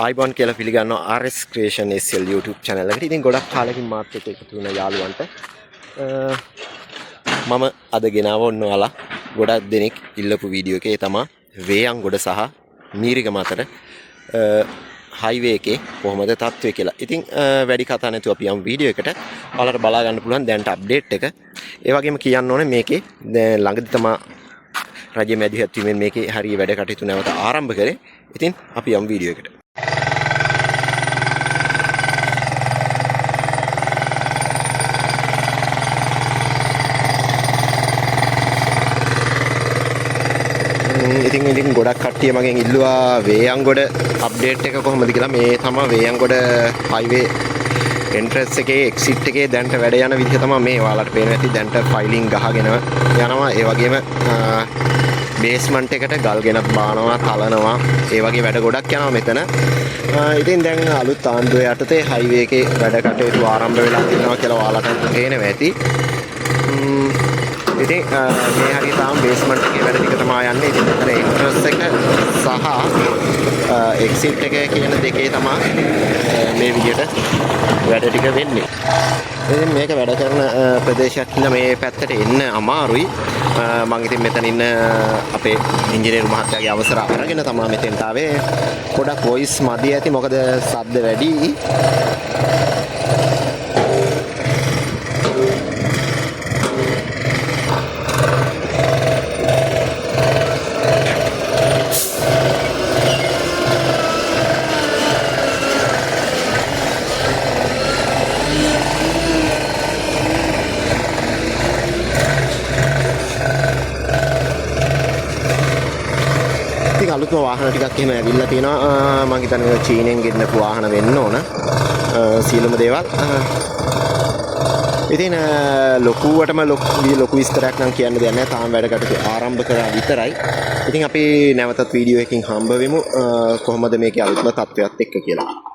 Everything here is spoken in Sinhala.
iBond කියලා පිළිගන්නවා RS Creation SL YouTube channel එකට. ඉතින් ගොඩක් කාලෙකින් මාත් එක්ක එකතු වුණ යාළුවන්ට මම අද ගෙනාව ඔන්න ඔයාලා ගොඩක් දෙනෙක් ඉල්ලපු වීඩියෝ එකේ තමයි වේයන්ගොඩ සහ මීරිගම අතර highway එකේ කොහොමද තත්ත්වය කියලා. ඉතින් වැඩි කතා නැතුව අපි යමු වීඩියෝ එකට. ඔයාලට බලා ගන්න පුළුවන් දැන්ට අප්ඩේට් එක. ඒ වගේම කියන්න ඕනේ මේකේ දැන් ළඟදි තමයි රජය මැදිහත් වීමෙන් මේකේ හරිය වැඩ කටයුතු නැවත ආරම්භ කරේ. ඉතින් අපි යමු වීඩියෝ එකට. ඉතින් ගොඩක් කට්ටිය මගෙන් ඉල්ලුවා වේයන්ගොඩ අප්ඩේට් එක කොහොමද කියලා. මේ තමයි වේයන්ගොඩ highway entrance එකේ exit එකේ දැන්ට වැඩ යන විදිහ තමයි මේ. ඔයාලට පේනවා ඇති දැන්ට ෆයිලිං ගහගෙන යනවා. ඒ වගේම බේස්මන්ට් එකට ගල් ගෙනත් බානවා, තලනවා. ඒ වගේ වැඩ ගොඩක් යනවා මෙතන. ඉතින් දැන් අලුත් ආණ්ඩුව යටතේ highway එකේ වැඩ කටයුතු ආරම්භ වෙලා තියෙනවා කියලා ඔයාලට පේනවා ඇති. ඉතින් මේ හරියට තාම බේස්මන්ට් එකේ වැඩ ටික තමයි යන්නේ. ඉතින් මෙතන එන්ට්‍රන්ස් එක සහ එක්සිට් එක කියන දෙකේ තමයි මේ විදිහට වැඩ ටික වෙන්නේ. ඉතින් මේක වැඩ කරන ප්‍රදේශයක් ඉඳලා මේ පැත්තට එන්න අමාරුයි. මම ඉතින් මෙතන ඉන්න අපේ ඉංජිනේරු මහත්තයාගේ අවසර අරගෙන තමයි මෙතෙන්ට ආවේ. පොඩක් වොයිස් මදි ඇති මොකද ශබ්ද වැඩි. අලුත්ම වාහන ටිකක් එහෙම ඇවිල්ලා තියෙනවා. මම හිතන්නේ චීනෙන් ගෙන්නපු වාහන වෙන්න ඕන. සියලුම දේවල්. ඉතින් ලොකුවටම ලොකු විස්තරයක් නම් කියන්න දෙයක් නැහැ. තාම වැඩ කටයුතු ආරම්භ කරා විතරයි. ඉතින් අපි නැවතත් වීඩියෝ එකකින් හම්බ වෙමු කොහොමද මේකේ අලුත්ම තත්ත්වයක් එක්ක කියලා.